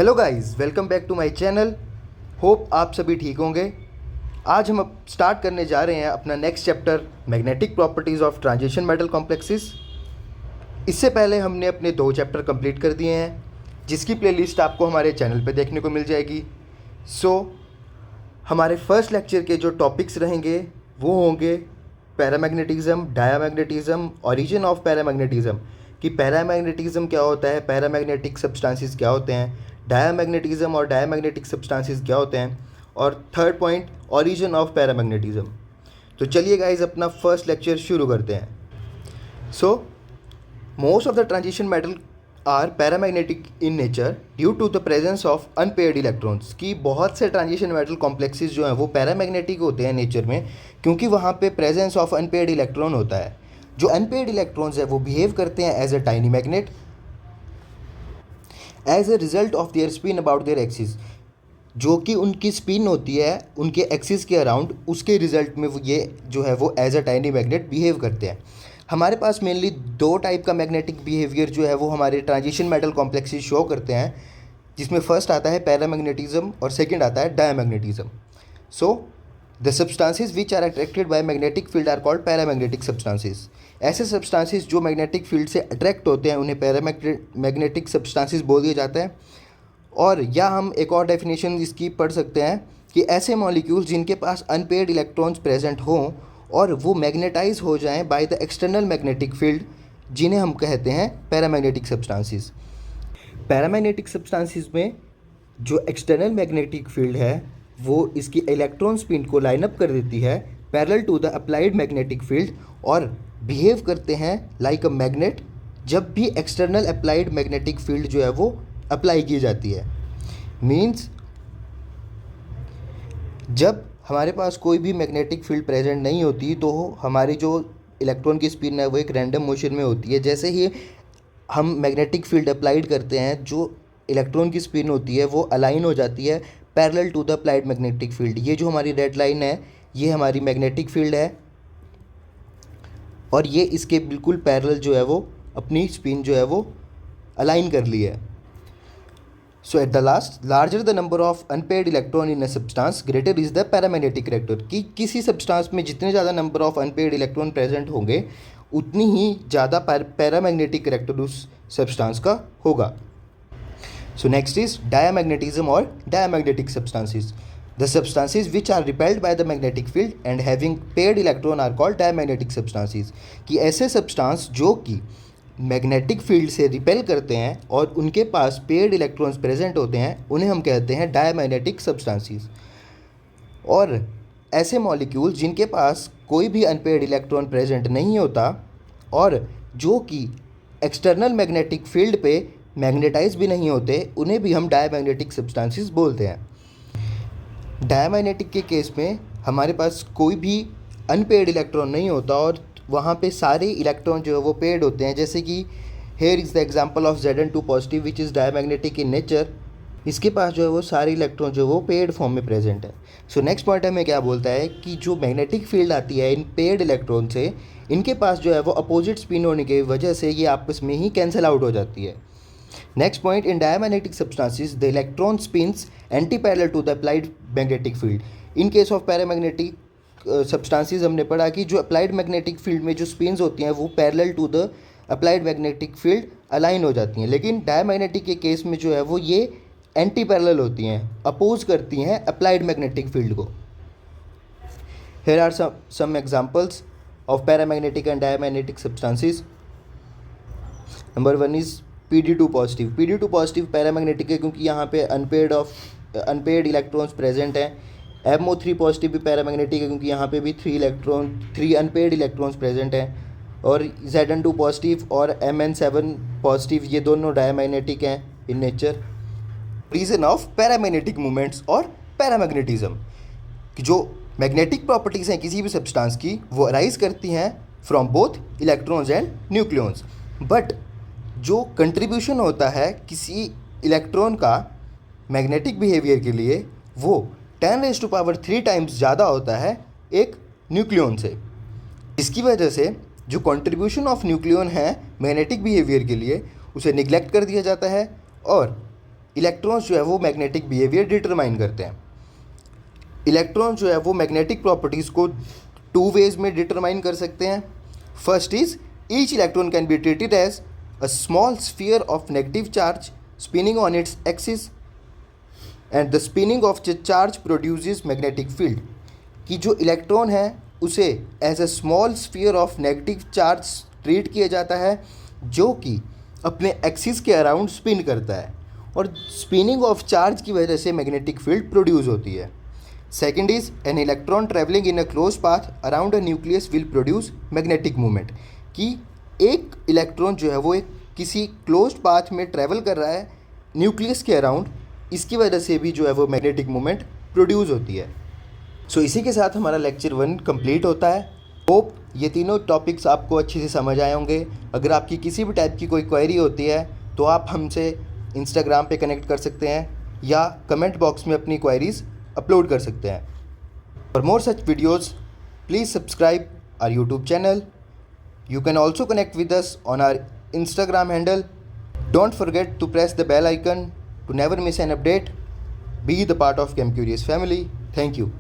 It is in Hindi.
Hello guys, welcome back to my channel. Hope आप सभी ठीक होंगे। आज हम अब स्टार्ट करने जा रहे हैं अपना next chapter, magnetic properties of transition metal complexes. इससे पहले हमने अपने 2 चैप्टर कंप्लीट कर दिए हैं, जिसकी प्लेलिस्ट आपको हमारे चैनल पे देखने को मिल जाएगी। हमारे फर्स्ट लेक्चर के जो टॉपिक्स रहेंगे वो होंगे paramagnetism, diamagnetism, origin of paramagnetism, कि पैरामैग्नेटिज्म क्या होता है, पैरामैग्नेटिक सब्सटेंसेस क्या होते हैं, डायामैग्नेटिज्म और डायामैग्नेटिक सब्सटेंसेस क्या होते हैं, और third point origin of paramagnetism. तो चलिए गाइज अपना फर्स्ट लेक्चर शुरू करते हैं। Most of the transition metal are paramagnetic in nature due to the presence of unpaired electrons, की बहुत से ट्रांजिशन मेटल कॉम्प्लेक्सेस जो हैं वो पैरामैग्नेटिक होते हैं नेचर में, क्योंकि वहाँ पे प्रेजेंस ऑफ अनपेयर्ड इलेक्ट्रॉन होता है। जो अनपेयर्ड इलेक्ट्रॉन्स है वो बिहेव करते हैं as a tiny magnet as a result of their spin about their axis, जो कि उनकी स्पिन होती है उनके एक्सिस के अराउंड, उसके रिजल्ट में वो ये जो है वो as a tiny magnet behave करते हैं। हमारे पास मेनली 2 टाइप का मैग्नेटिक बिहेवियर जो है वो हमारे ट्रांजिशन मेटल कॉम्प्लेक्सेस शो करते हैं, जिसमें फर्स्ट आता है पैरामैग्नेटिज्म और सेकंड आता है diamagnetism. The substances which are attracted by magnetic field are called paramagnetic substances. ऐसे सब्सटेंसेस जो मैग्नेटिक फील्ड से अट्रैक्ट होते हैं उन्हें पैरामैग्नेटिक सब्सटेंसेस बोल दिया जाता है। और या हम एक और डेफिनेशन इसकी पढ़ सकते हैं कि ऐसे मॉलिक्यूल्स जिनके पास अनपेयर्ड इलेक्ट्रॉन्स प्रेजेंट हों और वो मैग्नेटाइज हो जाएं by the external magnetic field, जिन्हें हम कहते हैं पैरामैग्नेटिक सब्सटेंसेस। पैरामैग्नेटिक सब्सटेंसेस में जो एक्सटर्नल मैग्नेटिक फील्ड है वो इसकी इलेक्ट्रॉन स्पिन को लाइन अप कर देती है parallel to the applied magnetic field, और बिहेव करते हैं लाइक अ मैग्नेट जब भी एक्सटर्नल अप्लाइड मैग्नेटिक फील्ड जो है वो अप्लाई की जाती है। मीन्स जब हमारे पास कोई भी मैग्नेटिक फील्ड प्रेजेंट नहीं होती तो हमारी जो इलेक्ट्रॉन की स्पिन है वो एक रैंडम मोशन में होती है। जैसे ही हम मैग्नेटिक फील्ड अप्लाइड करते हैं, जो इलेक्ट्रॉन की स्पिन होती है वो अलाइन हो जाती है parallel to the applied magnetic field. ये जो हमारी रेड लाइन है ये हमारी मैग्नेटिक फील्ड है, और ये इसके बिल्कुल पैरेलल जो है वो अपनी स्पिन जो है वो अलाइन कर ली है। So at the last, larger the number of unpaired electron in a substance greater is the paramagnetic character, कि किसी सब्सटेंस में जितने ज़्यादा number of unpaired electron present होंगे उतनी ही ज़्यादा पैरामैग्नेटिक करेक्टर उस सब्सटेंस का होगा। सो नेक्स्ट इज डायामैग्नेटिज्म और diamagnetic substances. The substances which are repelled by the magnetic field and having paired electron are called diamagnetic substances, कि ऐसे सब्सटेंस जो कि मैग्नेटिक फील्ड से रिपेल करते हैं और उनके पास पेयर्ड इलेक्ट्रॉन्स प्रेजेंट होते हैं उन्हें हम कहते हैं डायामैग्नेटिक सब्सटेंसेस। और ऐसे मॉलिक्यूल जिनके पास कोई भी अनपेयर्ड इलेक्ट्रॉन प्रेजेंट नहीं होता और जो कि एक्सटर्नल मैग्नेटिक फील्ड पे मैग्नेटाइज भी नहीं होते, उन्हें भी हम डायामैग्नेटिक सब्सटेंसेस बोलते हैं। डायामैग्नेटिक के केस में हमारे पास कोई भी अनपेयर्ड इलेक्ट्रॉन नहीं होता और वहाँ पे सारे इलेक्ट्रॉन जो है वो पेयर्ड होते हैं। जैसे कि here is the example of Zn2 positive which is diamagnetic in nature. इसके पास जो है वो सारे इलेक्ट्रॉन जो है वो पेयर्ड फॉर्म में प्रेजेंट है। सो नेक्स्ट पॉइंट हमें क्या बोलता है कि जो मैग्नेटिक फील्ड आती है इन पेयर्ड इलेक्ट्रॉन से, इनके पास जो है वो अपोजिट स्पिन होने की वजह से ये आपस में ही कैंसिल आउट हो जाती है। Next point, in diamagnetic substances the electron spins anti parallel to the applied magnetic field. In case of paramagnetic substances हमने पढ़ा कि जो अप्लाइड मैग्नेटिक फील्ड में जो स्पिन्स होती हैं वो parallel to the applied magnetic field align हो जाती हैं, लेकिन डायामैग्नेटिक के केस में जो है वो ये एंटी पैरेलल होती हैं, अपोज करती हैं अप्लाइड मैग्नेटिक फील्ड को। Here are some examples of paramagnetic and diamagnetic substances. Number 1 is Pd2 positive. Pd2 positive paramagnetic है क्योंकि यहाँ पे अनपेयर्ड इलेक्ट्रॉन्स प्रेजेंट हैं। MO3 पॉजिटिव भी पैरामैग्नेटिक है क्योंकि यहाँ पे भी 3 अनपेयर्ड इलेक्ट्रॉन्स प्रेजेंट हैं। और Zn2 पॉजिटिव और Mn7 पॉजिटिव ये दोनों डायामैग्नेटिक हैं in nature. Reason of paramagnetic movements और पैरामैग्नेटिज्म, कि जो मैग्नेटिक प्रॉपर्टीज़ हैं किसी भी सब्सटेंस की वो अराइज करती हैं from both electrons and nucleons, but जो कंट्रीब्यूशन होता है किसी इलेक्ट्रॉन का मैग्नेटिक बिहेवियर के लिए वो 10⁻³ टाइम्स ज़्यादा होता है एक न्यूक्लियॉन से। इसकी वजह से जो कंट्रीब्यूशन ऑफ न्यूक्लियॉन है मैग्नेटिक बिहेवियर के लिए उसे निगलेक्ट कर दिया जाता है, और इलेक्ट्रॉन्स जो है वो मैग्नेटिक बिहेवियर डिटरमाइन करते हैं। इलेक्ट्रॉन जो है वो मैग्नेटिक प्रॉपर्टीज़ को टू वेज में डिटरमाइन कर सकते हैं। First is each electron can be treated as a small sphere of negative charge spinning on its axis and the spinning of the charge produces magnetic field. कि जो इलेक्ट्रॉन है उसे as a small sphere of negative charge treat किया जाता है जो कि अपने एक्सिस के अराउंड स्पिन करता है और स्पिनिंग ऑफ चार्ज की वजह से मैग्नेटिक फील्ड प्रोड्यूस होती है। Second is an electron travelling in a close path around a nucleus will produce magnetic movement. कि एक इलेक्ट्रॉन जो है वो एक किसी क्लोज पाथ में ट्रैवल कर रहा है न्यूक्लियस के अराउंड, इसकी वजह से भी जो है वो मैग्नेटिक मूवमेंट प्रोड्यूस होती है। सो इसी के साथ हमारा लेक्चर 1 कंप्लीट होता है। होप ये तीनों टॉपिक्स आपको अच्छे से समझ आए होंगे। अगर आपकी किसी भी टाइप की कोई क्वेरी होती है तो आप हमसे इंस्टाग्राम पे कनेक्ट कर सकते हैं या कमेंट बॉक्स में अपनी क्वेरीज अपलोड कर सकते हैं। For more such videos please subscribe our YouTube channel. You can also connect with us on our Instagram handle. Don't forget to press the bell icon to never miss an update. Be the part of ChemCurious family. Thank you.